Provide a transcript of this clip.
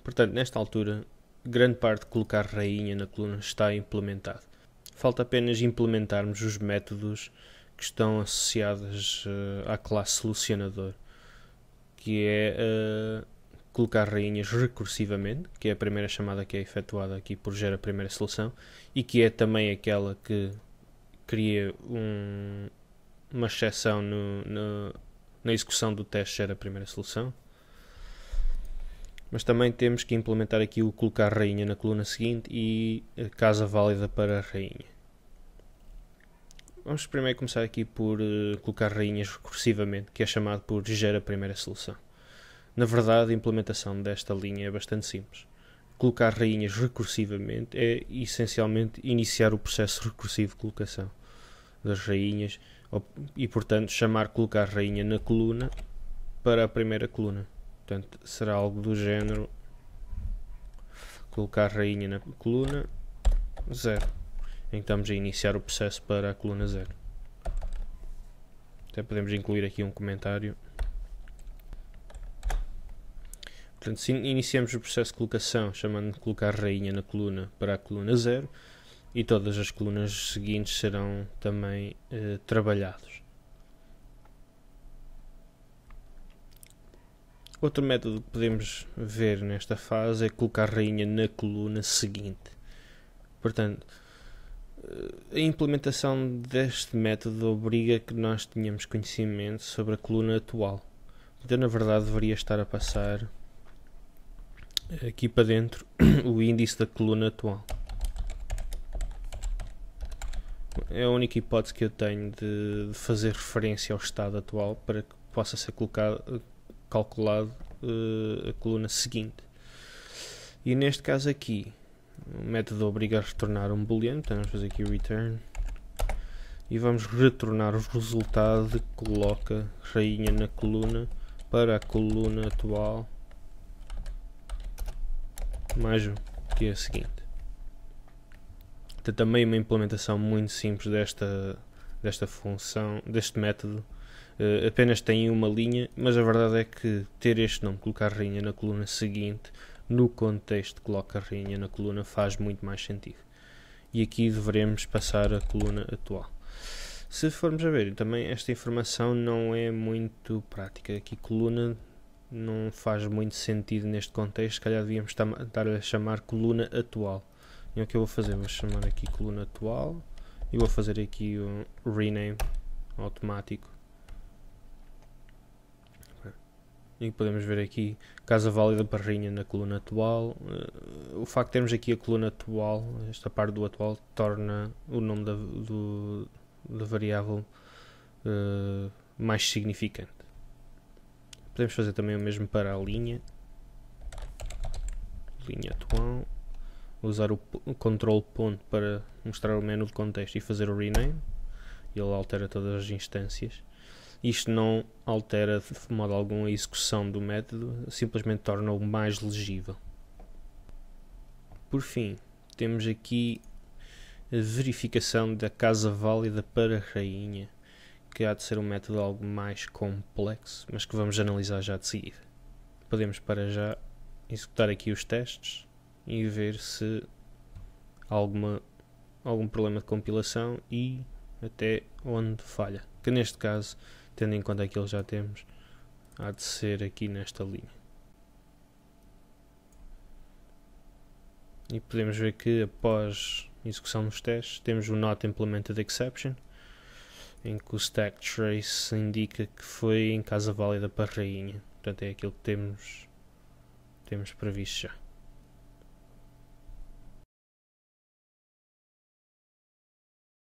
Portanto, nesta altura, grande parte de colocar rainha na coluna está implementado. Falta apenas implementarmos os métodos que estão associados à classe solucionador, que é colocar rainhas recursivamente, que é a primeira chamada que é efetuada aqui por gera a primeira solução, e que é também aquela que cria uma exceção na execução do teste gera a primeira solução. Mas também temos que implementar aqui o colocar rainha na coluna seguinte e a casa válida para a rainha. Vamos primeiro começar aqui por colocar rainhas recursivamente, que é chamado por gera a primeira solução. Na verdade, a implementação desta linha é bastante simples. Colocar rainhas recursivamente é essencialmente iniciar o processo recursivo de colocação das rainhas e, portanto, chamar colocar rainha na coluna para a primeira coluna. Portanto, será algo do género colocar rainha na coluna 0, em que estamos a iniciar o processo para a coluna 0. Até podemos incluir aqui um comentário. Portanto, se iniciamos o processo de colocação chamando de colocar rainha na coluna para a coluna 0, e todas as colunas seguintes serão também trabalhados. Outro método que podemos ver nesta fase é colocar rainha na coluna seguinte. Portanto, a implementação deste método obriga que nós tenhamos conhecimento sobre a coluna atual. Então, na verdade, deveria estar a passar aqui para dentro o índice da coluna atual. É a única hipótese que eu tenho de fazer referência ao estado atual para que possa ser calculado a coluna seguinte. E neste caso aqui, o método obriga a retornar um booleano, então vamos fazer aqui o return e vamos retornar o resultado de que coloca rainha na coluna para a coluna atual mais um, que é a seguinte. Então, também uma implementação muito simples desta função, deste método. Apenas tem uma linha, mas a verdade é que ter este nome, colocar rainha na coluna seguinte, no contexto de coloca rainha na coluna, faz muito mais sentido. E aqui deveremos passar a coluna atual. Se formos a ver, também esta informação não é muito prática. Aqui coluna não faz muito sentido neste contexto, se calhar devíamos estar a chamar coluna atual. E o que eu vou fazer? Vou chamar aqui coluna atual e vou fazer aqui um rename automático. E podemos ver aqui casa válida para rainha na coluna atual. O facto de termos aqui a coluna atual, esta parte do atual, torna o nome da variável mais significante. Podemos fazer também o mesmo para a linha atual. Usar o control ponto para mostrar o menu de contexto e fazer o rename. Ele altera todas as instâncias. Isto não altera de modo algum a execução do método, simplesmente torna-o mais legível. Por fim, temos aqui a verificação da casa válida para rainha, que há de ser um método algo mais complexo, mas que vamos analisar já de seguida. Podemos para já executar aqui os testes e ver se há algum problema de compilação e até onde falha, que neste caso, tendo em conta aquilo que já temos, há de ser aqui nesta linha. E podemos ver que após execução dos testes temos o not implemented exception, em que o stack trace indica que foi em casa válida para rainha. Portanto, é aquilo que temos previsto já.